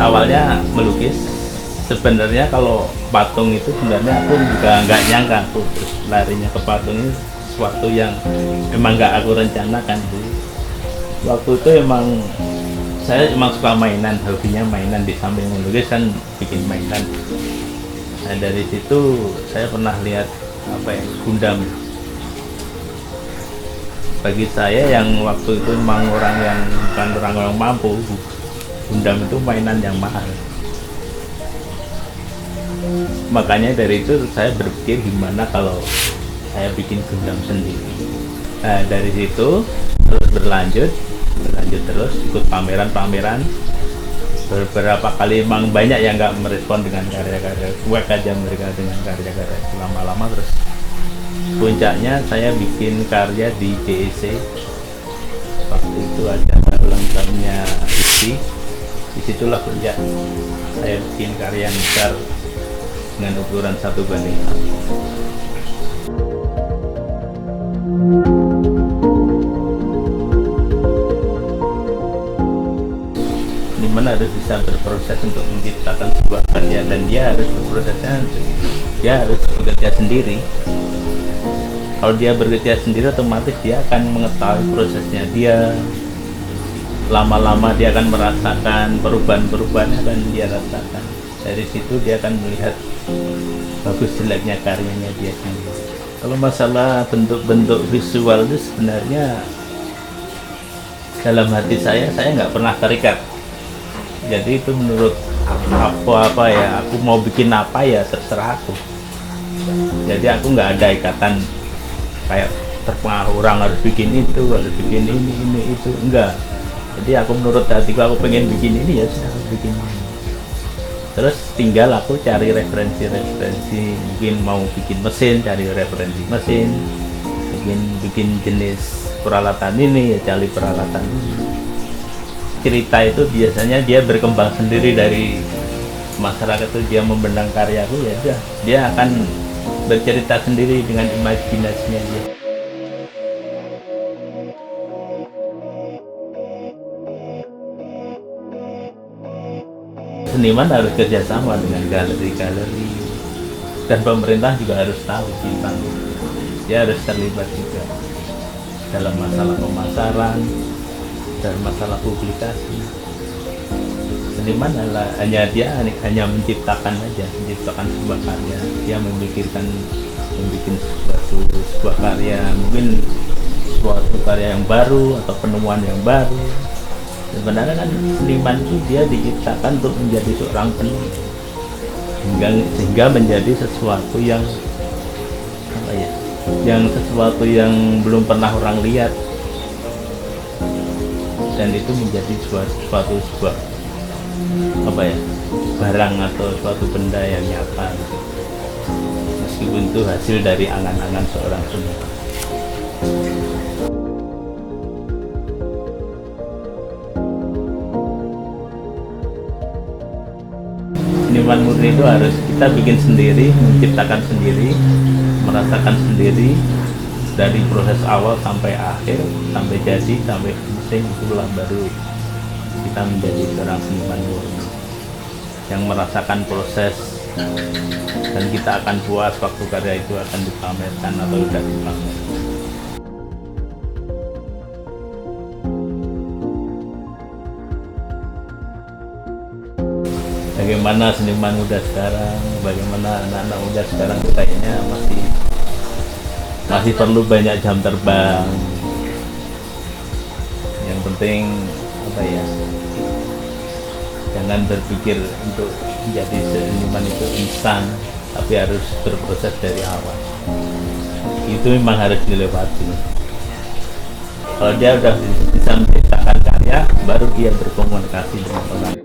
awalnya melukis. Sebenarnya kalau patung itu sebenarnya aku juga nggak nyangka aku terus larinya ke patung ini sesuatu yang emang nggak aku rencanakan. Waktu itu saya emang suka mainan, hobinya mainan, di samping melukis kan bikin mainan. Nah dari situ saya pernah lihat Gundam. Bagi saya yang waktu itu memang orang yang bukan orang mampu, Gundam itu mainan yang mahal. Makanya dari itu saya berpikir gimana kalau saya bikin Gundam sendiri. Nah dari situ terus berlanjut terus ikut pameran. Beberapa kali emang banyak yang nggak merespon dengan karya-karya, cuek aja mereka dengan karya-karya. Lama-lama terus puncaknya saya bikin karya di JEC. Waktu itu acara ulang tahunnya ISI, disitulah puncak saya bikin karya yang besar dengan ukuran 1:1. Dimana harus bisa berproses untuk menciptakan sebuah karya, dan dia harus bekerja sendiri. Kalau dia bekerja sendiri, otomatis dia akan mengetahui prosesnya. Dia lama-lama dia akan merasakan perubahan-perubahan yang akan dia rasakan. Dari situ dia akan melihat bagus jeleknya karyanya dia sendiri. Kalau masalah bentuk-bentuk visual itu sebenarnya dalam hati saya nggak pernah terikat. Jadi itu menurut aku aku mau bikin apa ya terserah aku. Jadi aku nggak ada ikatan kayak terpengaruh orang harus bikin itu, harus bikin ini itu, enggak. Jadi aku menurut hatiku, aku pengen bikin ini ya sudah aku bikin ini. Terus tinggal aku cari referensi, mungkin mau bikin mesin, cari referensi mesin, bikin jenis peralatan ini ya cari peralatan ini. Cerita itu biasanya dia berkembang sendiri dari masyarakat, itu dia membenang karyaku ya udah, dia akan bercerita sendiri dengan imajinasinya dia. Seniman harus kerjasama dengan galeri-galeri, dan pemerintah juga harus tahu tentang, dia harus terlibat juga dalam masalah pemasaran, dalam masalah publikasi. Seniman hanya menciptakan sebuah karya, dia memikirkan membuat sebuah karya, mungkin suatu karya yang baru atau penemuan yang baru. Sebenarnya kan seniman itu dia diciptakan untuk menjadi seorang penemuan, sehingga menjadi sesuatu yang yang belum pernah orang lihat, dan itu menjadi sebuah barang atau suatu benda yang nyata gitu. Meskipun itu hasil dari angan-angan seorang seniman. Seniman murni itu harus kita bikin sendiri, menciptakan sendiri, merasakan sendiri dari proses awal sampai akhir, sampai jadi, sampai finishing. Itulah baru kita menjadi seorang seniman murni yang merasakan proses, dan kita akan puas waktu karya itu akan dipamerkan atau sudah dipamerkan. Bagaimana seniman muda sekarang, bagaimana anak-anak muda sekarang, kayaknya masih perlu banyak jam terbang. Yang penting jangan berpikir untuk menjadi seniman itu instan, tapi harus berproses dari awal. Itu memang harus dilewati. Kalau dia udah bisa menciptakan karya, baru dia berkomunikasi dengan orang.